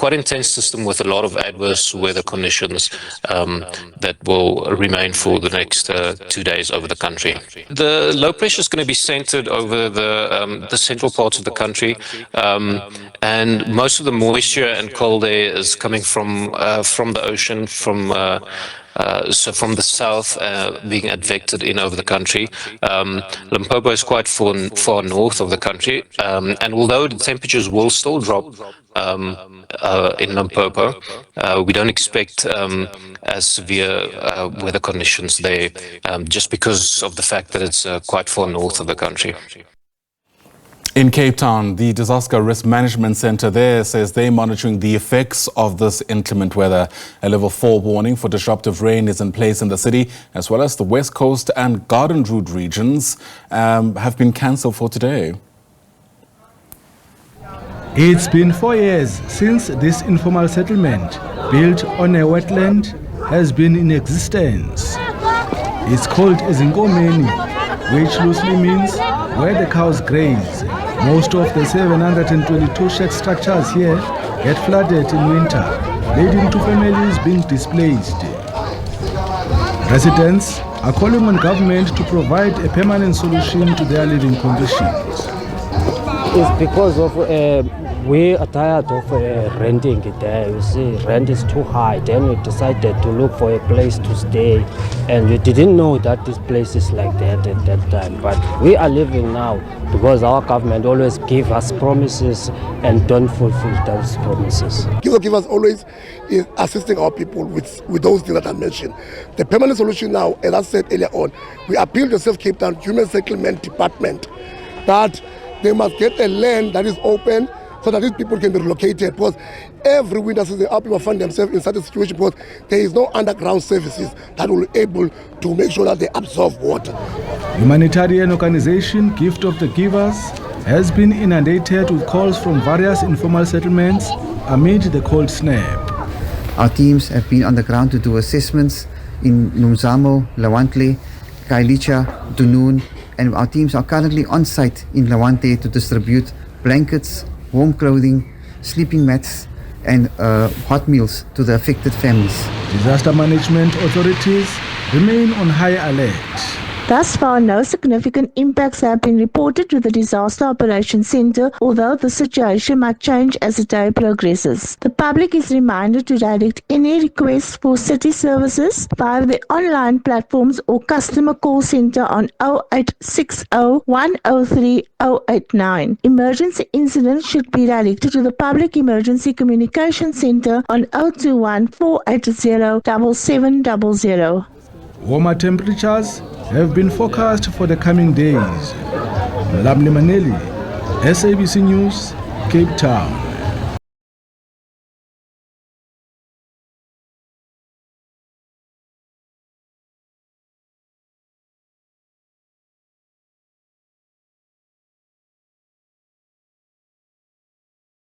quite intense system with a lot of adverse weather conditions that will remain for the next 2 days over the country. The low pressure is going to be centered over the central parts of the country, and most of the moisture and cold air is coming from the ocean, so from the south, being advected in over the country. Limpopo is quite far north of the country, and although the temperatures will still drop in Limpopo, we don't expect as severe weather conditions there, just because of the fact that it's quite far north of the country. In Cape Town, the Disaster Risk Management Centre there says they're monitoring the effects of this inclement weather. A level 4 warning for disruptive rain is in place in the city, as well as the West Coast and Garden Route regions have been cancelled for today. It's been 4 years since this informal settlement, built on a wetland, has been in existence. It's called inclement, which loosely means where the cows graze. Most of the 722 shack structures here get flooded in winter, leading to families being displaced. Residents are calling on government to provide a permanent solution to their living conditions. It's because of we are tired of renting it there. You see, rent is too high. Then we decided to look for a place to stay, and we didn't know that this place is like that at that time. But we are living now because our government always give us promises and don't fulfill those promises. Give us always is assisting our people with those things that I mentioned. The permanent solution now, as I said earlier on, we appeal to South Cape Town Human Settlement Department that they must get a land that is open so that these people can be relocated, because every winter season our people find themselves in such a situation because there is no underground services that will be able to make sure that they absorb water. Humanitarian organization Gift of the Givers has been inundated with calls from various informal settlements amid the cold snap. Our teams have been on the ground to do assessments in Nomzamo, Lawante, Kailicha, Dunoon, and our teams are currently on site in Lawante to distribute blankets, warm clothing, sleeping mats, and hot meals to the affected families. Disaster management authorities remain on high alert. Thus far, no significant impacts have been reported to the Disaster Operations Centre, although the situation might change as the day progresses. The public is reminded to direct any requests for city services via the online platforms or customer call centre on 0860 103 089. Emergency incidents should be directed to the Public Emergency Communication Centre on 021 480 7700. Warmer temperatures have been forecast for the coming days. Lamni Maneli, SABC News, Cape Town.